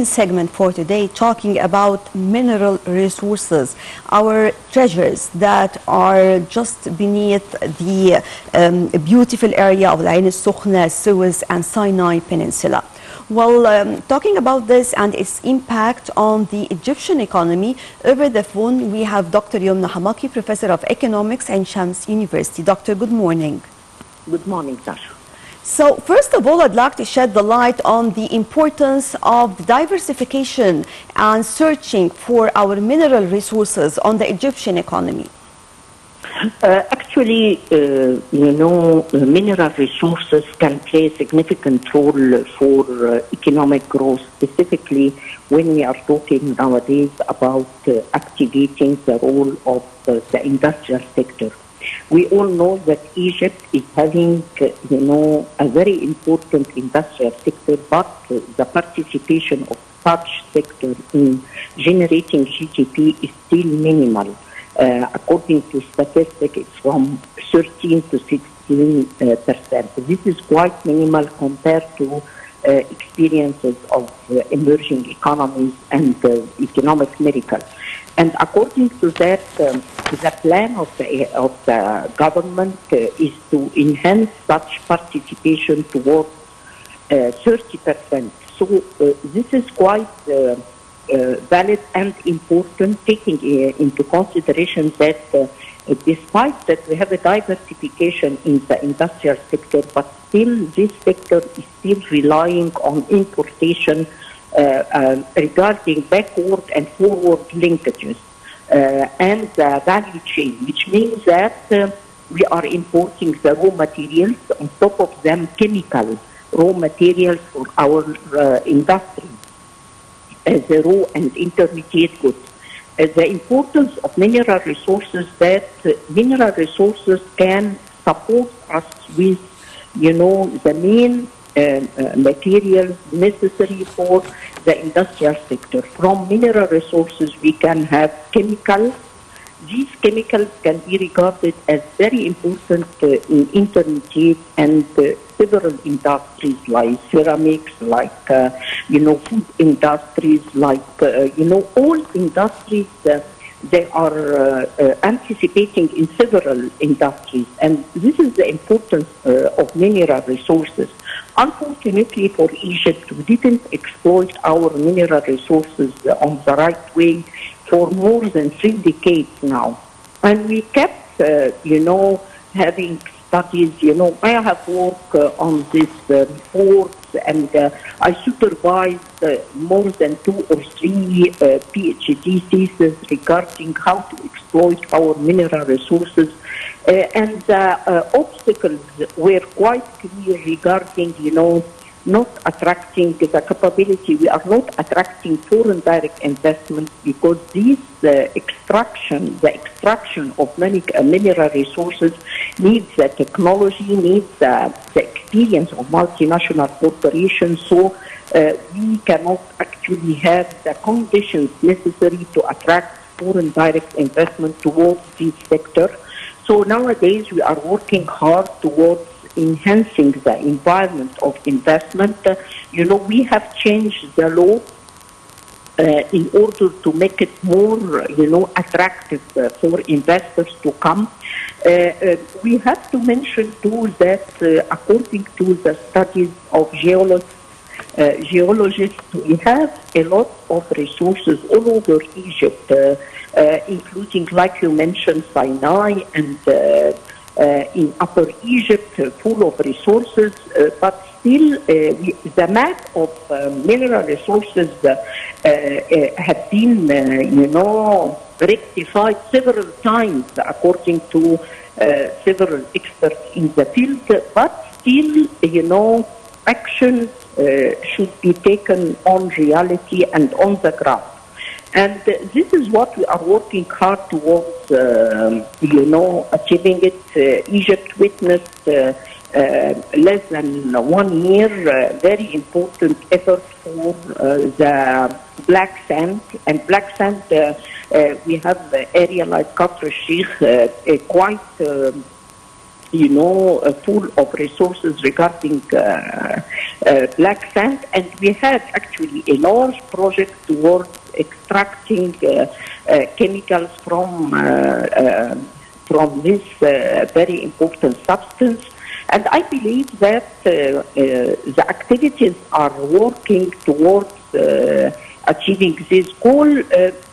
segment for today, talking about mineral resources, our treasures that are just beneath the beautiful area of the Ain al-Sukhna, Suez and Sinai Peninsula. Well, talking about this and its impact on the Egyptian economy, over the phone we have Dr. Youmn Hamaki, Professor of Economics at Shams University. Doctor, good morning. Good morning, Tasha. So, first of all, I'd like to shed the light on the importance of diversification and searching for our mineral resources on the Egyptian economy. Mineral resources can play a significant role for economic growth, specifically when we are talking nowadays about activating the role of the industrial sector. We all know that Egypt is having, a very important industrial sector, but the participation of such sector in generating GDP is still minimal. According to statistics, it's from 13 to 16%. This is quite minimal compared to experiences of emerging economies and economic miracle. And according to that, the plan of the government is to enhance such participation towards 30%. So this is quite valid and important, taking into consideration that despite that we have a diversification in the industrial sector, but still this sector is still relying on importation regarding backward and forward linkages and the value chain, which means that we are importing the raw materials, on top of them chemical raw materials for our industry as a raw and intermediate goods. The importance of mineral resources, that mineral resources can support us with, the main materials necessary for the industrial sector. From mineral resources, we can have chemicals. These chemicals can be regarded as very important in intermediate and several industries like ceramics, like, food industries, like, all industries. They are anticipating in several industries, and this is the importance of mineral resources. Unfortunately for Egypt, we didn't exploit our mineral resources on the right way for more than 3 decades now. And we kept, having studies, I have worked on this reports, and I supervised more than 2 or 3 PhD theses regarding how to exploit our mineral resources. And the obstacles were quite clear regarding, not attracting the capability. We are not attracting foreign direct investments because the extraction of many mineral resources needs the technology, needs the experience of multinational corporations. So we cannot actually have the conditions necessary to attract foreign direct investment towards this sector. So nowadays we are working hard towards enhancing the environment of investment. We have changed the law in order to make it more, attractive for investors to come. We have to mention too that according to the studies of geologists, we have a lot of resources all over Egypt, including, like you mentioned, Sinai and in Upper Egypt, full of resources, but still the map of mineral resources have been, rectified several times according to several experts in the field, but still, action should be taken on reality and on the ground. And this is what we are working hard towards, achieving it. Egypt witnessed less than 1 year, very important effort for the black sand. And black sand, we have an area like Kafr Sheikh, quite full of resources regarding black sand, and we had actually a large project towards extracting chemicals from this very important substance. And I believe that the activities are working towards achieving this goal,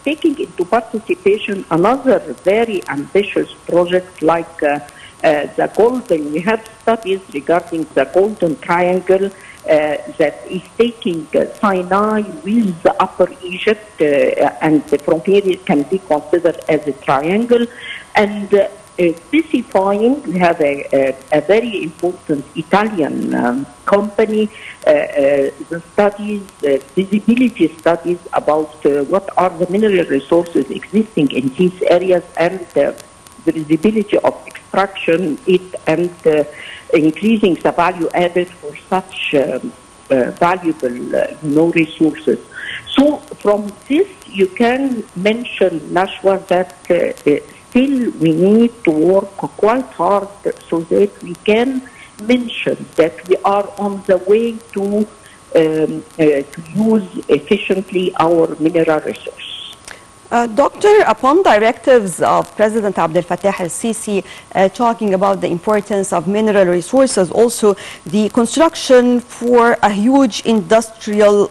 taking into participation another very ambitious project like the Golden. We have studies regarding the Golden Triangle that is taking Sinai with the Upper Egypt, and from here it can be considered as a triangle. And specifying, we have a very important Italian company, the studies, feasibility studies about what are the mineral resources existing in these areas and the visibility of extraction and increasing the value added for such valuable resources. So from this you can mention, Nashwa, that still we need to work quite hard so that we can mention that we are on the way to use efficiently our mineral resource. Doctor, upon directives of President Abdel Fattah al-Sisi talking about the importance of mineral resources, also the construction for a huge industrial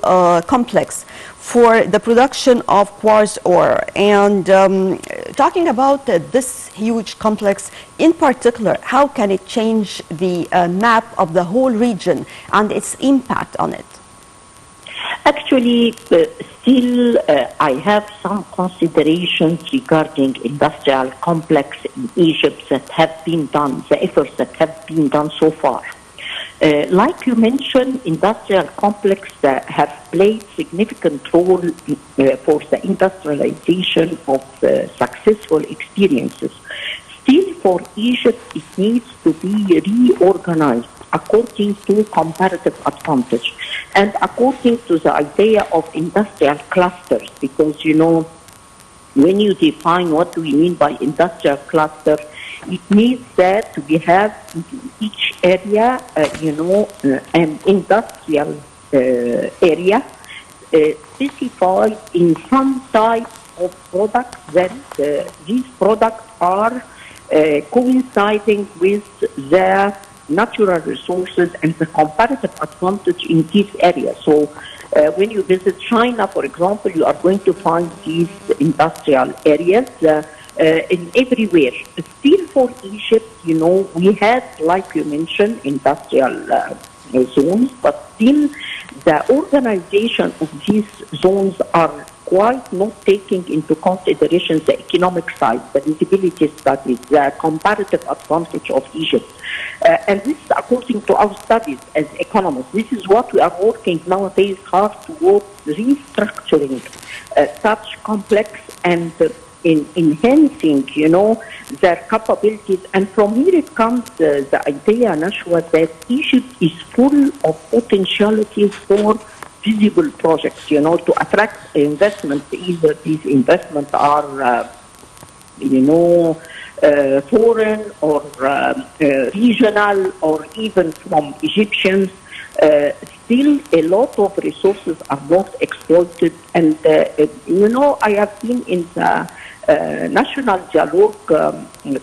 complex for the production of quartz ore, and talking about this huge complex in particular, how can it change the map of the whole region and its impact on it? Actually, still I have some considerations regarding industrial complex in Egypt that have been done, the efforts that have been done so far. Like you mentioned, industrial complexes have played significant role for the industrialization of successful experiences. Still, for Egypt, it needs to be reorganized according to comparative advantage and according to the idea of industrial clusters, because, when you define what we mean by industrial cluster, it means that we have in each area, an industrial area specified in some type of products that these products are coinciding with the natural resources and the comparative advantage in these areas. So when you visit China, for example, you are going to find these industrial areas in everywhere. Still for Egypt, we had, like you mentioned, industrial zones, but still the organization of these zones are quite not taking into consideration the economic side, the visibility studies, the comparative advantage of Egypt. And this is according to our studies as economists. This is what we are working nowadays hard towards restructuring such complex and in enhancing, their capabilities. And from here it comes the idea, Nashwa, that Egypt is full of potentialities for visible projects, to attract investments. Either these investments are, foreign or regional or even from Egyptians. Still, a lot of resources are not exploited. And, I have been in the National Dialogue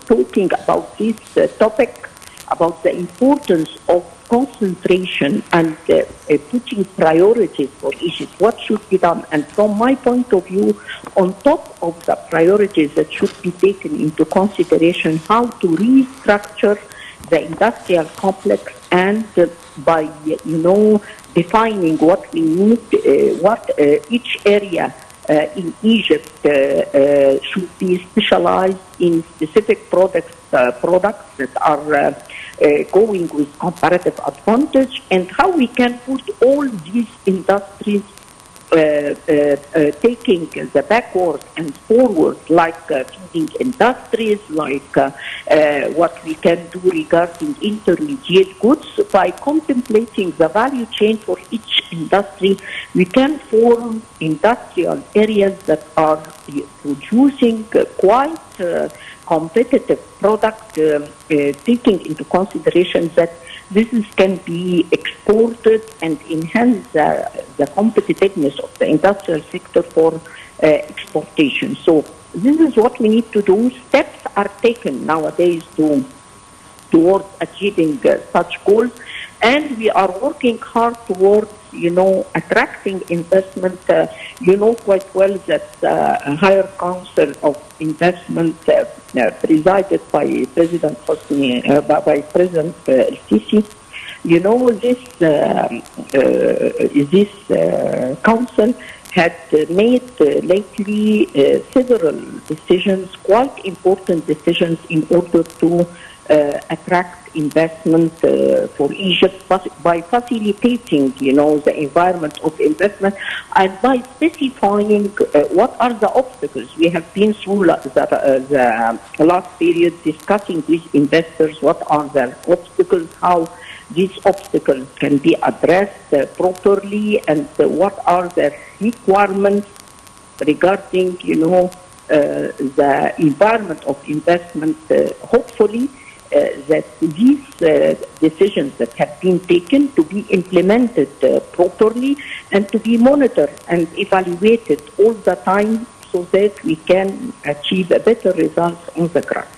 talking about this topic, about the importance of concentration and putting priorities for Egypt, what should be done. And from my point of view, on top of the priorities that should be taken into consideration, how to restructure the industrial complex and by, defining what we need, what each area in Egypt should be specialized in specific products that are going with comparative advantage, and how we can put all these industries taking the backward and forward, like feeding industries, like what we can do regarding intermediate goods. By contemplating the value chain for each industry, we can form industrial areas that are producing quite competitive product, taking into consideration that this can be exported and enhance the competitiveness of the industrial sector for exportation. So this is what we need to do. Steps are taken nowadays towards achieving such goals, and we are working hard towards, attracting investment. You know quite well that a higher council of investment presided by President Hosni, by President El-Sisi. This council had made lately several decisions, quite important decisions, in order to attract investment for Egypt by facilitating, the environment of investment, and by specifying what are the obstacles. We have been through the last period discussing with investors what are the obstacles, how these obstacles can be addressed properly, and what are the requirements regarding, the environment of investment. Hopefully, that these decisions that have been taken to be implemented properly and to be monitored and evaluated all the time, so that we can achieve a better result on the ground.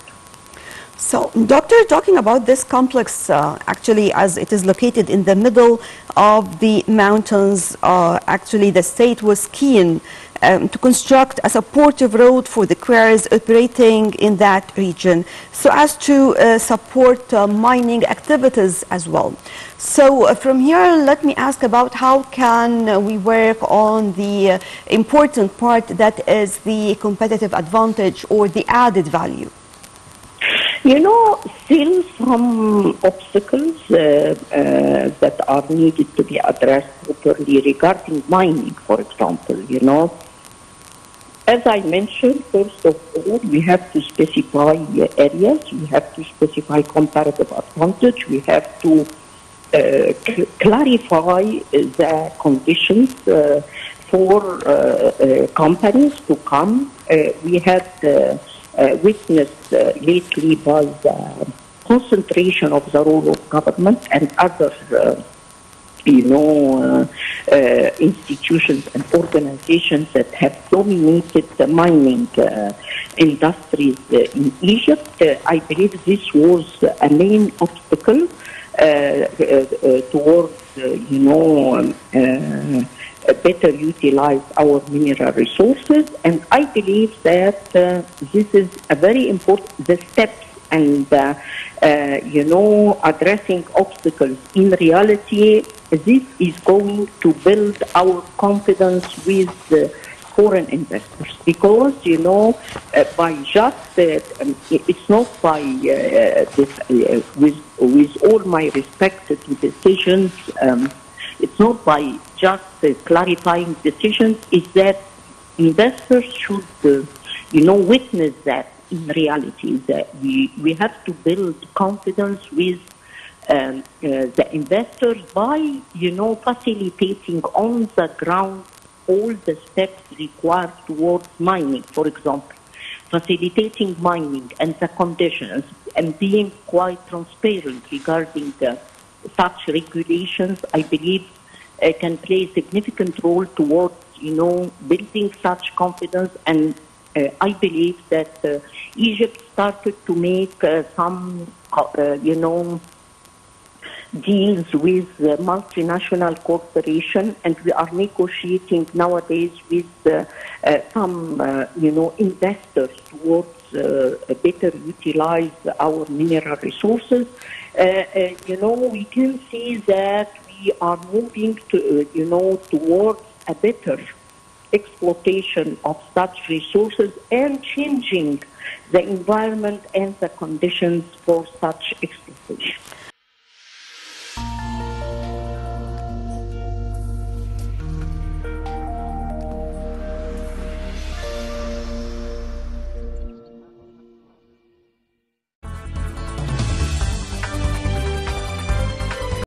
So, Doctor, talking about this complex, actually, as it is located in the middle of the mountains, actually the state was keen to construct a supportive road for the quarries operating in that region, so as to support mining activities as well. So from here, let me ask about how can we work on the important part that is the competitive advantage or the added value. Still some obstacles that are needed to be addressed properly regarding mining, for example, As I mentioned, first of all, we have to specify areas, we have to specify comparative advantage, we have to clarify the conditions for companies to come. We had witnessed lately by the concentration of the role of government and other institutions and organizations that have dominated the mining industries in Egypt. I believe this was a main obstacle towards, better utilize our mineral resources. And I believe that this is a very important, the steps and, addressing obstacles. In reality, this is going to build our confidence with foreign investors, because, by just, it's not by, with all my respect to decisions, it's not by just clarifying decisions, is that investors should, witness that in reality, that we have to build confidence with the investors by, facilitating on the ground all the steps required towards mining, for example, facilitating mining and the conditions, and being quite transparent regarding such regulations. I believe can play a significant role towards, building such confidence. And I believe that Egypt started to make some, deals with multinational corporations, and we are negotiating nowadays with some, investors towards better utilize our mineral resources. We can see that we are moving to, towards a better exploitation of such resources and changing the environment and the conditions for such exploitation.